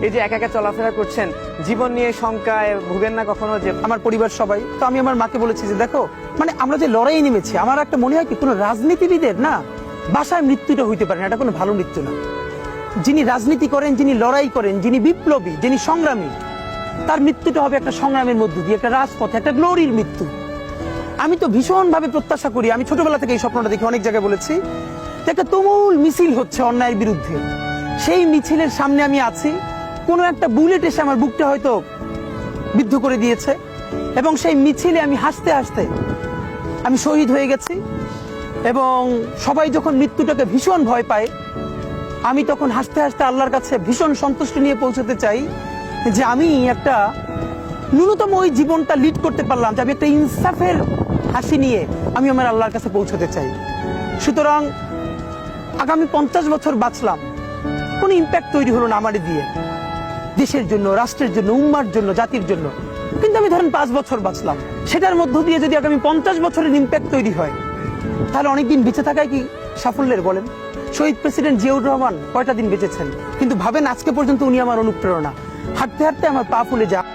এই যে একা একা চলাফেরা করছেন, জীবন নিয়ে শঙ্কায় ভুগেন না কখনো? যে আমার পরিবার সবাই তো, আমি আমার মাকে বলেছি যে দেখো, মানে আমরা যে লড়াই নেমেছি, আমার একটা মনে হয় কি কোনো রাজনীতিবিদের না বাসায় মৃত্যুটা হইতে পারে না, এটা কোনো ভালো মৃত্যু না। যিনি রাজনীতি করেন, যিনি লড়াই করেন, যিনি বিপ্লবী, যিনি সংগ্রামী, তার মৃত্যুটা হবে একটা সংগ্রামের মধ্য দিয়ে, একটা রাজপথে, একটা গ্লোরির মৃত্যু। আমি তো ভীষণভাবে প্রত্যাশা করি, আমি ছোটবেলা থেকে এই স্বপ্নটা দেখি, অনেক জায়গায় বলেছি, যে একটা তুমুল মিছিল হচ্ছে অন্যায়ের বিরুদ্ধে, সেই মিছিলের সামনে আমি আছি, কোনো একটা বুলেট এসে আমার বুকটা হয়তো বিদ্ধ করে দিয়েছে, এবং সেই মিছিলে আমি হাসতে হাসতে আমি শহীদ হয়ে গেছি। এবং সবাই যখন মৃত্যুটাকে ভীষণ ভয় পায়, আমি তখন হাসতে হাসতে আল্লাহর কাছে ভীষণ সন্তুষ্টি নিয়ে পৌঁছতে চাই যে আমি একটা ন্যূনতম ওই জীবনটা লিড করতে পারলাম, যে আমি একটা ইনসাফের হাসি নিয়ে আমি আমার আল্লাহর কাছে পৌঁছতে চাই। সুতরাং আগামী 50 বছর বাঁচলাম, কোনো ইম্প্যাক্ট তৈরি হলো না আমার দিয়ে, দেশের জন্য, রাষ্ট্রের জন্য, উম্মার জন্য, জাতির জন্য। কিন্তু আমি ধরেন 5 বছর বাঁচলাম, সেটার মধ্য দিয়ে যদি আগামী 50 বছরের ইম্প্যাক্ট তৈরি হয়, তাহলে অনেকদিন বেঁচে থাকায় কি সাফল্যের বলেন? শহীদ প্রেসিডেন্ট জিয়াউর রহমান কয়টা দিন বেঁচেছেন, কিন্তু ভাবেন আজকে পর্যন্ত উনি আমার অনুপ্রেরণা। হাঁটতে হাঁটতে আমার পা ফুলে যায়।